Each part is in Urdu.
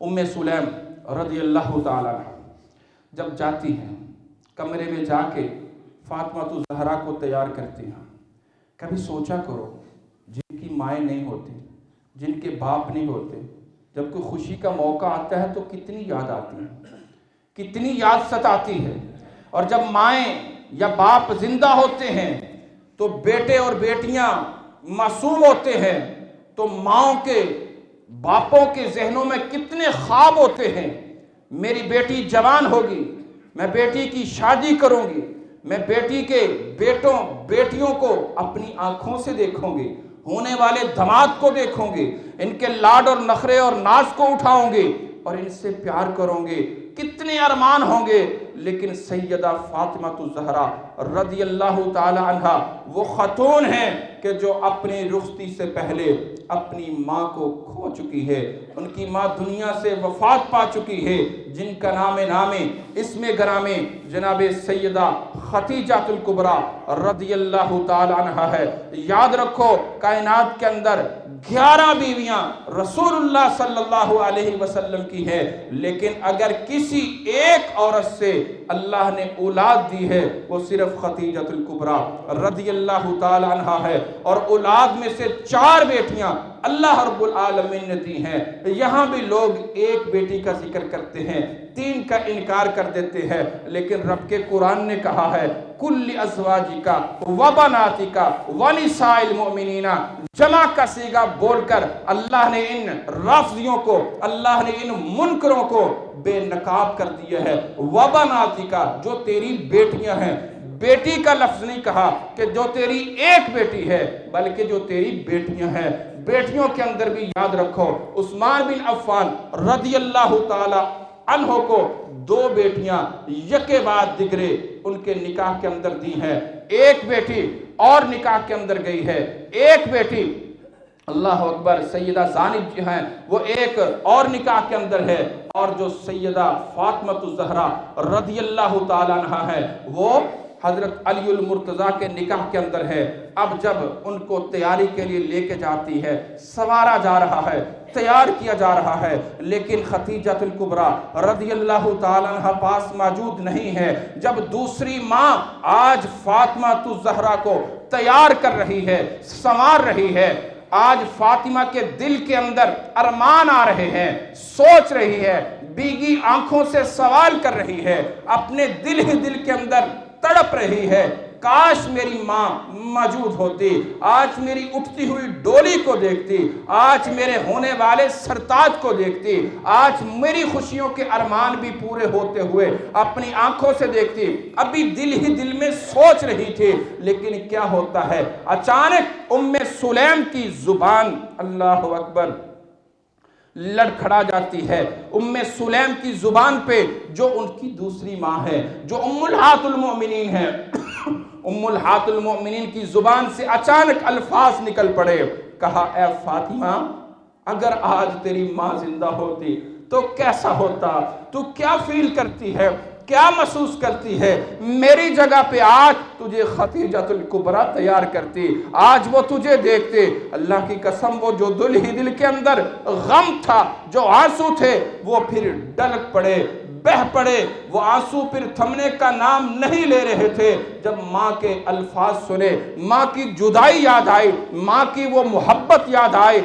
سلیم رضی اللہ تعالیٰ عنہ جب جاتی ہیں کمرے میں جا کے فاطمہ الزہرا کو تیار کرتی ہیں، کبھی سوچا کرو جن کی مائیں نہیں ہوتی، جن کے باپ نہیں ہوتے، جب کوئی خوشی کا موقع آتا ہے تو کتنی یاد آتی ہے، کتنی یاد ستاتی ہے۔ اور جب مائیں یا باپ زندہ ہوتے ہیں تو بیٹے اور بیٹیاں معصوم ہوتے ہیں، تو ماؤں کے باپوں کے ذہنوں میں کتنے خواب ہوتے ہیں، میری بیٹی جوان ہوگی، میں بیٹی کی شادی کروں گی، میں بیٹی کے بیٹوں بیٹیوں کو اپنی آنکھوں سے دیکھوں گی، ہونے والے داماد کو دیکھوں گے، ان کے لاڈ اور نخرے اور ناز کو اٹھاؤں گے اور ان سے پیار کروں گے، کتنے ارمان ہوں گے۔ لیکن سیدہ فاطمہ الزہرا رضی اللہ تعالی عنہ وہ خاتون ہیں کہ جو اپنی رخصتی سے پہلے اپنی ماں کو کھو چکی ہے، ان کی ماں دنیا سے وفات پا چکی ہے، جن کا نام اسم گرامی جناب سیدہ خدیجہ الکبریٰ رضی اللہ تعالی عنہ ہے۔ یاد رکھو کائنات کے اندر 11 بیویاں رسول اللہ صلی اللہ علیہ وسلم کی ہے، لیکن اگر کسی ایک عورت سے اللہ نے اولاد دی ہے وہ صرف خدیجہ الکبریٰ رضی اللہ تعالی عنہ ہے، اور اولاد میں سے 4 بیٹیاں اللہ رب العالمین نے دی ہیں۔ یہاں بھی لوگ ایک بیٹی کا ذکر کرتے ہیں، 3 کا انکار کر دیتے ہیں، لیکن رب کے قرآن نے کہا ہے کل ازواجکا وبناتکا ونساء المؤمنین، جمع کا صیغہ بول کر اللہ نے ان رافضیوں کو، اللہ نے ان منکروں کو بے نقاب کر دیا ہے۔ وبناتکا جو تیری بیٹیاں ہیں، بیٹی کا لفظ نہیں کہا کہ جو تیری ایک بیٹی ہے، بلکہ جو تیری بیٹیاں ہیں۔ بیٹیوں کے اندر بھی یاد رکھو عثمان بن عفان رضی اللہ تعالی عنہ کو 2 بیٹیاں یکے بعد دیگرے ان کے نکاح کے اندر دی ہیں، ایک بیٹی اور نکاح کے اندر گئی ہے، ایک بیٹی اللہ اکبر سیدہ زینب جو ہیں وہ ایک اور نکاح کے اندر ہے، اور جو سیدہ فاطمہ الزہرا رضی اللہ تعالی عنہ ہے وہ حضرت علی المرتضیٰ کے نکاح کے اندر ہے۔ اب جب ان کو تیاری کے لیے لے کے جاتی ہے، سوارا جا رہا ہے، تیار کیا جا رہا ہے، لیکن خدیجہ الکبریٰ رضی اللہ تعالی عنہ پاس موجود نہیں ہے۔ جب دوسری ماں آج فاطمہ الزہرا کو تیار کر رہی ہے، سنوار رہی ہے، آج فاطمہ کے دل کے اندر ارمان آ رہے ہیں، سوچ رہی ہے، بیگی آنکھوں سے سوال کر رہی ہے، اپنے دل ہی دل کے اندر تڑپ رہی ہے، کاش میری ماں موجود ہوتی، آج میری اٹھتی ہوئی ڈولی کو دیکھتی، آج میرے ہونے والے سرتاج کو دیکھتی، آج میری خوشیوں کے ارمان بھی پورے ہوتے ہوئے اپنی آنکھوں سے دیکھتی۔ ابھی دل ہی دل میں سوچ رہی تھی، لیکن کیا ہوتا ہے اچانک سلیم کی زبان اللہ اکبر لڑکھڑا جاتی ہے۔ سلیم کی زبان پہ جو ان کی دوسری ماں ہے، جو امہات المؤمنین ہے، امہات المؤمنین کی زبان سے اچانک الفاظ نکل پڑے، کہا اے فاطمہ اگر آج تیری ماں زندہ ہوتی تو کیسا ہوتا، تو کیا فیل کرتی ہے، کیا محسوس کرتی ہے، میری جگہ پہ آج تجھے خدیجہ الکبریٰ تیار کرتی، آج وہ تجھے دیکھتے۔ اللہ کی قسم وہ جو دل ہی دل کے اندر غم تھا، جو آنسو تھے، وہ پھر ڈلک پڑے، بہ پڑے، وہ آنسو پھر تھمنے کا نام نہیں لے رہے تھے۔ جب ماں کے الفاظ سنے، ماں کی جدائی یاد آئی، ماں کی وہ محبت یاد آئی،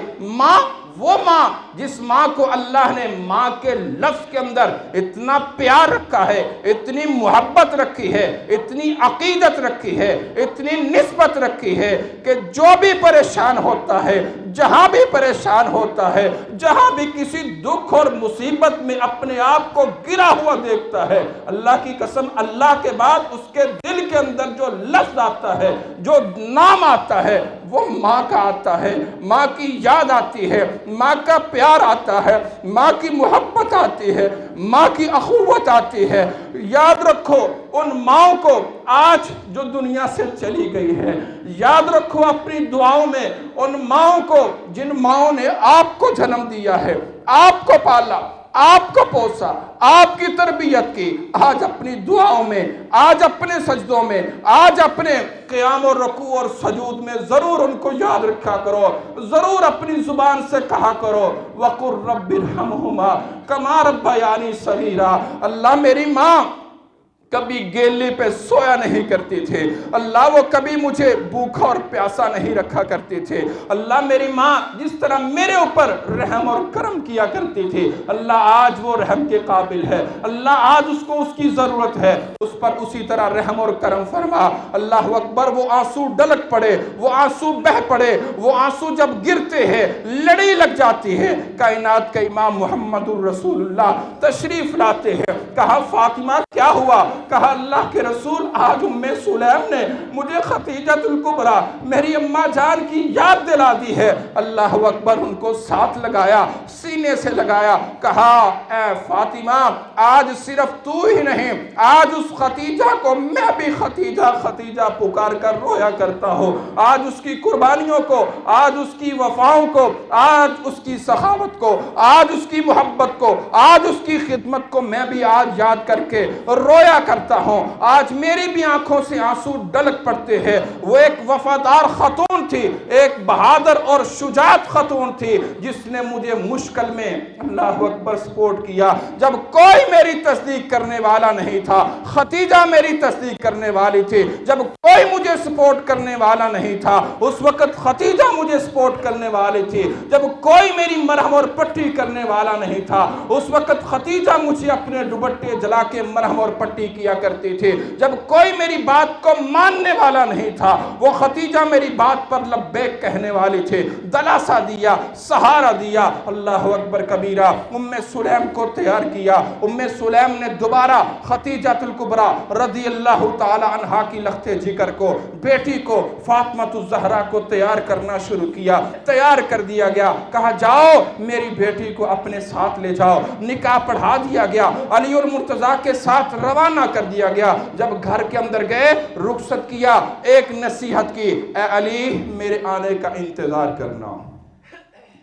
وہ ماں جس ماں کو اللہ نے ماں کے لفظ کے اندر اتنا پیار رکھا ہے، اتنی محبت رکھی ہے، اتنی عقیدت رکھی ہے، اتنی نسبت رکھی ہے کہ جو بھی پریشان ہوتا ہے، جہاں بھی پریشان ہوتا ہے، جہاں بھی کسی دکھ اور مصیبت میں اپنے آپ کو گرا ہوا دیکھتا ہے، اللہ کی قسم اللہ کے بعد اس کے دل کے اندر جو لفظ آتا ہے، جو نام آتا ہے، وہ ماں کا آتا ہے، ماں کی یاد آتی ہے، ماں کا پیار آتا ہے، ماں کی محبت آتی ہے، ماں کی اخوت آتی ہے۔ یاد رکھو ان ماؤں کو آج جو دنیا سے چلی گئی ہے، یاد رکھو اپنی دعاؤں میں ان ماؤں کو جن ماؤں نے آپ کو جنم دیا ہے، آپ کو پالا، آپ کو پوسا، آپ کی تربیت کی، آج اپنی دعاؤں میں، آج اپنے سجدوں میں، آج اپنے قیام اور رکوع اور سجود میں ضرور ان کو یاد رکھا کرو، ضرور اپنی زبان سے کہا کرو وَقُلْ رَبِّ ارْحَمْهُمَا كَمَا رَبَّيَانِي صَغِيرًا۔ اللہ میری ماں کبھی گیلی پہ سویا نہیں کرتی تھے، اللہ وہ کبھی مجھے بھوکا اور پیاسا نہیں رکھا کرتی تھے، اللہ میری ماں جس طرح میرے اوپر رحم اور کرم کیا کرتی تھی، اللہ آج وہ رحم کے قابل ہے، اللہ آج اس کو اس کی ضرورت ہے، اس پر اسی طرح رحم اور کرم فرما۔ اللہ اکبر، وہ آنسو ڈلک پڑے، وہ آنسو بہ پڑے، وہ آنسو جب گرتے ہیں لڑی لگ جاتی ہے، کائنات کا امام محمد الرسول اللہ تشریف لاتے ہیں، کہا فاطمہ کیا ہوا؟ کہا اللہ کے رسول آج سلیم نے مجھے خدیجۃ الکبریٰ میری اماں جان کی یاد دلا دی ہے۔ اللہ اکبر، ان کو ساتھ لگایا، سینے سے لگایا، کہا اے فاطمہ آج صرف تو ہی نہیں، آج اس خدیجہ کو میں بھی خدیجہ خدیجہ پکار کر رویا کرتا ہوں، آج اس کی قربانیوں کو، آج اس کی وفاؤں کو، آج اس کی سخاوت کو، آج اس کی محبت کو، آج اس کی خدمت کو میں بھی آج یاد کر کے رویا کرتا ہوں، آج میری بھی آنکھوں سے آنسو ڈلک پڑتے ہیں۔ وہ ایک وفادار خاتون تھی، ایک بہادر اور شجاعت خاتون تھی، جس نے مجھے مشکل میں اللہ اکبر سپورٹ کیا، جب کوئی میری تصدیق کرنے والا نہیں تھا، خدیجہ میری تصدیق کرنے والی تھی، جب کوئی مجھے سپورٹ کرنے والا نہیں تھا، اس وقت خدیجہ مجھے سپورٹ کرنے والی تھی، جب کوئی میری مرہم اور پٹی کرنے والا نہیں تھا، اس وقت خدیجہ مجھے اپنے دوپٹے جلا کے مرہم اور پٹی کیا کرتی تھی، جب کوئی میری بات کو ماننے والا نہیں تھا، وہ خدیجہ میری بات پر لبیک کہنے والی تھی، دلاسا دیا، سہارا دیا۔ اللہ اکبر کبیرہ، سلیم کو تیار کیا، سلیم نے دوبارہ خدیجۃ الکبریٰ رضی اللہ تعالی عنہا کی لخت جگر کو، بیٹی کو فاطمہ الزہرا کو تیار کرنا شروع کیا، تیار کر دیا گیا، کہا جاؤ میری بیٹی کو اپنے ساتھ لے جاؤ، نکاح پڑھا دیا گیا، علی المرتضیٰ کے ساتھ روانہ کر دیا گیا۔ جب گھر کے اندر گئے، رخصت کیا، ایک نصیحت کی، اے علی میرے آنے کا انتظار کرنا،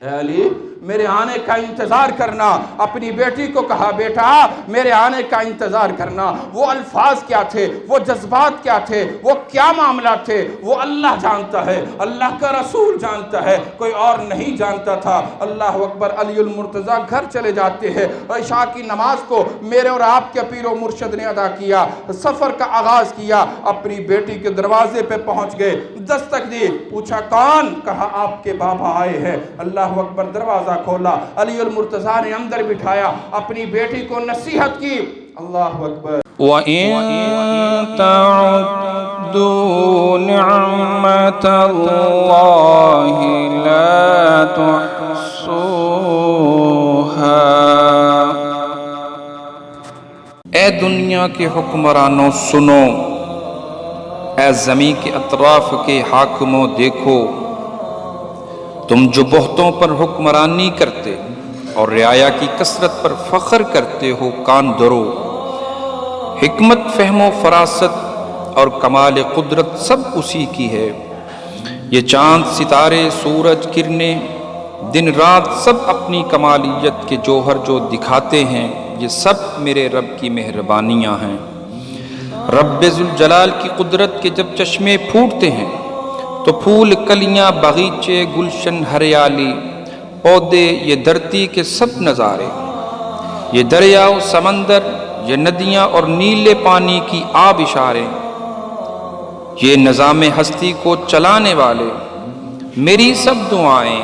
اے علی میرے آنے کا انتظار کرنا۔ اپنی بیٹی کو کہا بیٹا میرے آنے کا انتظار کرنا۔ وہ الفاظ کیا تھے، وہ جذبات کیا تھے، وہ کیا معاملات تھے، وہ اللہ جانتا ہے، اللہ کا رسول جانتا ہے، کوئی اور نہیں جانتا تھا۔ اللہ اکبر، علی المرتضیٰ گھر چلے جاتے ہیں، عشاء کی نماز کو میرے اور آپ کے پیر و مرشد نے ادا کیا، سفر کا آغاز کیا، اپنی بیٹی کے دروازے پہ پہنچ گئے، دستک دی، پوچھا کون؟ کہا آپ کے بابا آئے ہیں۔ اللہ اکبر، دروازہ کھولا، علی المرتضیٰ نے اندر بٹھایا، اپنی بیٹی کو نصیحت کی۔ اللہ اکبر، وَإِن تَعُدُّوا نِعْمَةَ اللَّهِ لَا تُحْصُوهَا۔ اے دنیا کے حکمرانوں سنو، اے زمین کے اطراف کے حاکموں دیکھو، تم جو بہتوں پر حکمرانی کرتے اور رعایا کی کثرت پر فخر کرتے ہو، کان دھرو۔ حکمت، فہم و فراست اور کمال قدرت سب اسی کی ہے۔ یہ چاند، ستارے، سورج، کرنیں، دن رات سب اپنی کمالیت کے جوہر جو دکھاتے ہیں، یہ سب میرے رب کی مہربانیاں ہیں۔ رب ذوالجلال کی قدرت کے جب چشمے پھوٹتے ہیں تو پھول، کلیاں، باغیچے، گلشن، ہریالی، پودے، یہ دھرتی کے سب نظارے، یہ دریا و سمندر، یہ ندیاں اور نیلے پانی کی آب اشارے، یہ نظام ہستی کو چلانے والے، میری سب دعائیں،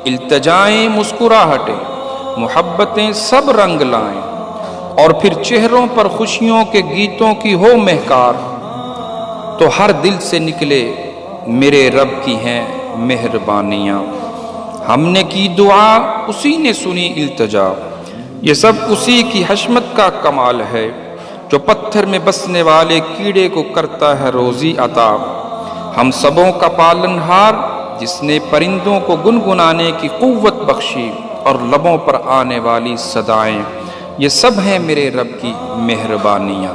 التجائیں، مسکراہٹیں، محبتیں سب رنگ لائیں، اور پھر چہروں پر خوشیوں کے گیتوں کی ہو مہکار، تو ہر دل سے نکلے میرے رب کی ہیں مہربانیاں۔ ہم نے کی دعا، اسی نے سنی التجا، یہ سب اسی کی حشمت کا کمال ہے، جو پتھر میں بسنے والے کیڑے کو کرتا ہے روزی عطا۔ ہم سبوں کا پالنہار، جس نے پرندوں کو گنگنانے کی قوت بخشی اور لبوں پر آنے والی صدائیں، یہ سب ہیں میرے رب کی مہربانیاں۔